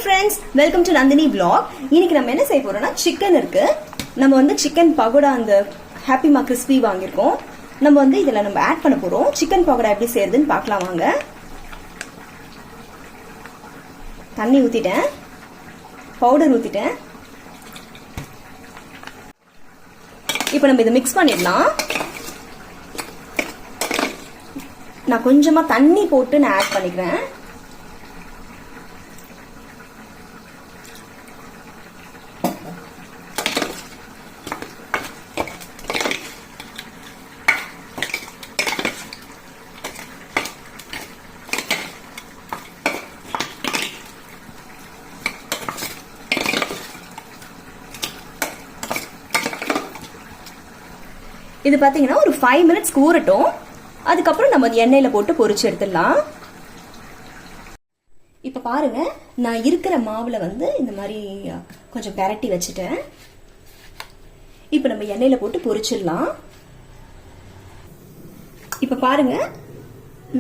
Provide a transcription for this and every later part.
friends, welcome to Nandini vlog. இன்னைக்கு நம்ம என்ன செய்ய போறோம்னா chicken இருக்கு. நம்ம வந்து chicken pagoda அந்த happy ma crispy வாங்கிருக்கோம். நம்ம வந்து இதல நம்ம ஆட் பண்ண போறோம். chicken pagoda எப்படி செய்யறதுன்னு பார்க்கலாம் வாங்க. தண்ணி ஊத்திட்டேன். பவுடர் ஊத்திட்டேன். இப்போ நம்ம இத mix பண்ணிடலாம். நான் கொஞ்சமா தண்ணி போட்டு நான் ஆட் பண்ணிக்கிறேன். இது பாத்தீங்கன்னா ஒரு 5 minutes ஊறட்டும். அதுக்கு அப்புறம் நம்ம எண்ணெயில போட்டு பொரிச்சு எடுத்துடலாம். இப்ப பாருங்க, நான் இருக்கிற மாவுல வந்து இந்த மாதிரி கொஞ்சம் பெரட்டி வச்சிட்டேன். இப்ப நம்ம எண்ணெயில போட்டு பொரிச்சிடலாம். இப்ப பாருங்க,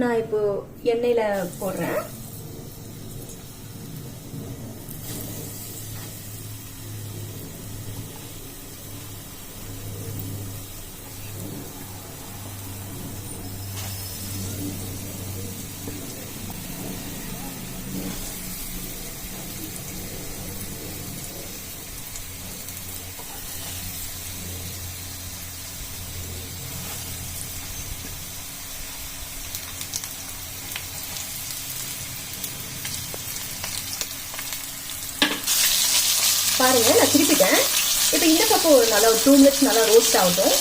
நான் இப்போ எண்ணெயில போடுறேன். பாருங்க, நான் திருப்பிட்டேன். இப்போ இந்த பக்கம் ஒரு நல்லா 2 minutes நல்லா ரோஸ்ட் ஆகட்டும்.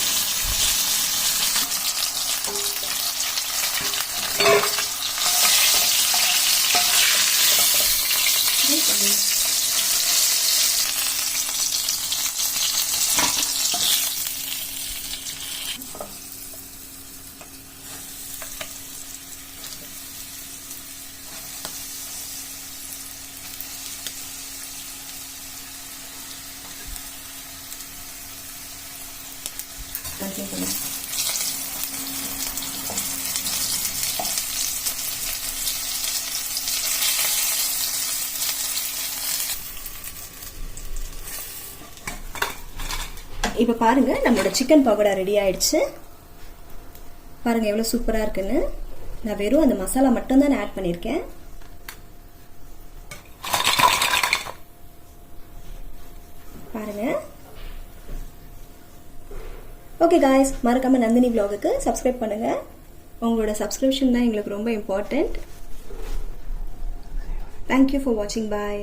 இப்ப பாருங்க, நம்மளோட சிக்கன் பகோடா ரெடி ஆயிடுச்சு. பாருங்க எவ்வளவு சூப்பரா இருக்குன்னு. நான் வெறும் அந்த மசாலா மட்டும் தான் ஆட் பண்ணிருக்கேன். பாருங்க. ஓகே गाइस, மறக்காம நந்தினி vlog-க்கு சப்ஸ்கிரைப் பண்ணுங்க. உங்களோட சப்ஸ்கிரிப்ஷன் தான் எங்களுக்கு ரொம்ப important. Thank you for watching. Bye.